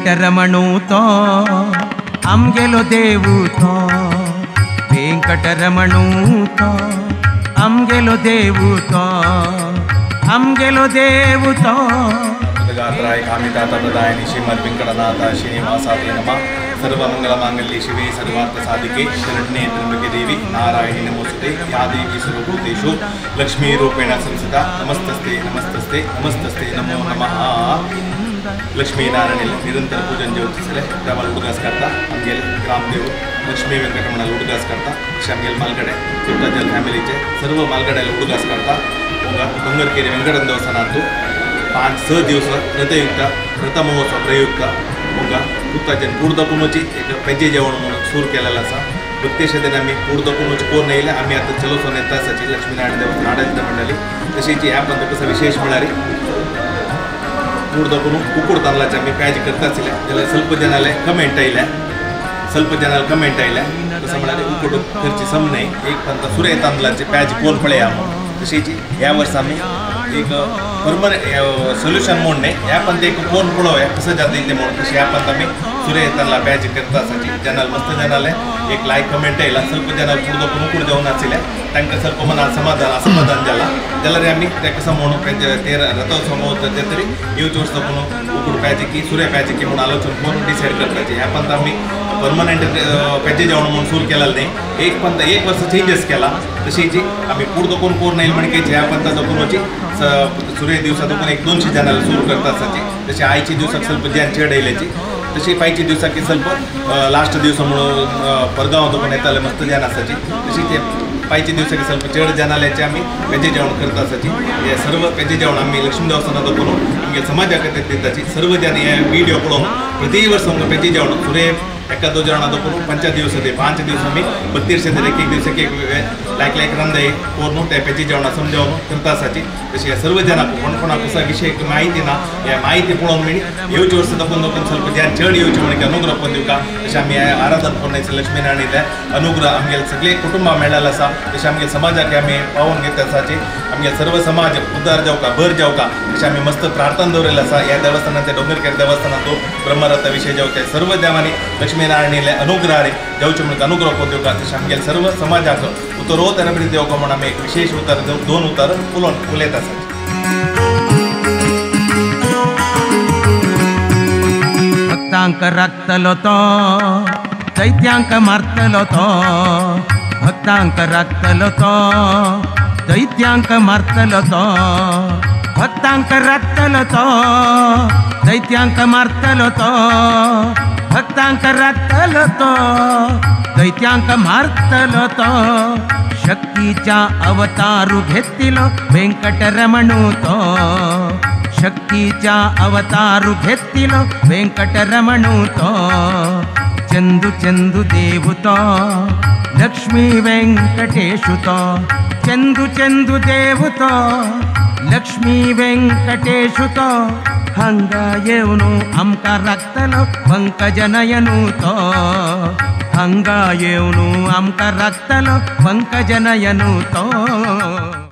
वेंकटरमणू तो आमगेलो देवू तो वेंकटरमणू तो आमगेलो देवू तो आमगेलो देवू तो गात्राय कामितातप्रदायिनि श्रीमद् वेंकटनाथ श्रीनिवासाय नमः। सर्वमंगलमांगल्ये शिवे सर्वार्थसाधिके शरण्ये त्र्यंबके देवी नारायणी नमोस्तुते। या देवी सर्वभूतेषु लक्ष्मीरूपेण संस्थिता नमस्तस्ते नमस्तस्ते नमस्तस्ते नमो नमः। लक्ष्मीनारायण निरंतर पूजन ज्योतिषले त्याला उडगास करता आमगेल ग्रामदेव लक्ष्मी वेंकटरमण उडगास करता आमगेल मालगडे सुद्दाजल फॅमिलीचे सर्व मालगड्याला उडगास करता डोंगरकेरी वेंकटन देवस्थानातून 5-6 दिवस रथयुक्त रथमहोत्सव प्रयुक्त पुत्ताच्या पुढदपुनची एक पेजे जेवण म्हणून सुरू केलेला असा। प्रत्यक्ष दिनी आम्ही पुढदपुनची कोण येईल आम्ही आता चलोसन येताची लक्ष्मीनारायण देवस्थान आडಳಿತ मंडळी तशीची ॲप ಅಂತ कसं विशेष मिळाली पुढदपुन कुकुड तांदळाचे आम्ही पॅज करताच त्याला ಸ್ವಲ್ಪ जनाले कमेंट आयल्या कसं म्हणाले कुकुड खर्ची समने एक पंत सूर्य तांदळाचे पॅज कोण पळया तशीची या वर्ष आम्ही एक परमनंट सोल्यूशन म्हणून या पण एक कोण पळवया कसं जाते ते म्हणून तशी आपण आम्ही सूर्य तांदळा पॅज करतासाठी जनाल मस्त जनाले एक लाईक कमेंट आयला ಸ್ವಲ್ಪ जनाल पुढदपुन कुकुड जेवण आसिले तांकां ಸ್ವಲ್ಪ मना असमाधान झाला जाल्यार आम्ही त्या कसं म्हणून ते रथोत्सव महोत्सव तरी येवचे वर्स कुकुड पॅज की सूर्य पॅज की म्हणून आलोचन करून डिसाईड करताचे ह्या पण आम्ही परमनंट पेजे जेवण म्हणून सुरू केलेलं नाही एक वर्ष चेंजेस केला तशीची आम्ही पुढदपुन कोण येईल म्हणजे ह्या पंथा दपुनची सूर्य दिवसातून एक 200 जनाला सुरू करताची तशी आईची दिवसाक ಸ್ವಲ್ಪ जन चेड आयल्याची तशी पायची दिवसाकी ಸ್ವಲ್ಪ लास्ट दिवस म्हणून परगावातून येताले मस्त जन आसाची तशी ते पायची दिवसाकी ಸ್ವಲ್ಪ चेड जनाल्याचे आम्ही पेजे जेवण करता आसाची हे सर्व पेजे जेवण आम्ही लक्ष्मी देवस्थानात करून आमगे समाजाक दिताची सर्व जन हे व्हिडिओ पळोवन प्रति वर्ष पेजे जेवण सूर्य एका 2 जण करून 5 दिवस 5 दिवस आम्ही 32 एक दिवस लायक रंदे कोण त्या पेजी जेवण समजावून करता आसाची तशी सर्व जनां कोण कसा विषय माहिती ना या माहिती पळोवन मिळी येवचे वर्ष दपून ಸ್ವಲ್ಪ जन चड येवचे म्हणजे अनुग्रह पोंदिवका तशें आमी आराधन करून लक्ष्मीनारायण अनुग्रह आमगे सगळे कुटुंब मेळ्ळेले आसा तशें आमगे समाजाक आमी पावोवन घेता आसाची आमगे सर्व समाज उद्धार जावका भर जावका तशें आमी मस्त प्रार्थना दवरलेले आसा ह्या देवस्थानाचे डोंगरकेर देवस्थानाचो ब्रह्मरथ विषय जावते सर्व देवांनी लक्ष्मीनारायण अनुग्रह देवचे म्हणून अनुग्रह पोंदिवका तशें आमगे सर्व समाजाक उतरोत्तर अभिवृद्धी देवका म्हणून आमी एक विशेष उतर 2 उतर उलयत आसा। भक्तांक राखतलो तो दैत्यांक मारतलो तो भक्तांक राखतलो तो दैत्यांक मारतलो तो भक्तांक राखतलो तो दैत्यांक मारतलो तो भक्तांक राखतलो तो दैत्यांक मारतलो तो शक्तीचा अवतारू घेतलो वेंकटरमणू तो शक्तीचा अवतारू घेतलो वेंकटरमणू तो चंदू चंदू देवू तो लक्ष्मी वेंकटेशु तो चंदू चंदू देवू तो लक्ष्मी वेंकटेशु तो हंगा येवनु आमका राखतलो पंकजनयनु तो हंगा येवनु आमका राखतलो पंकजनयनु तो।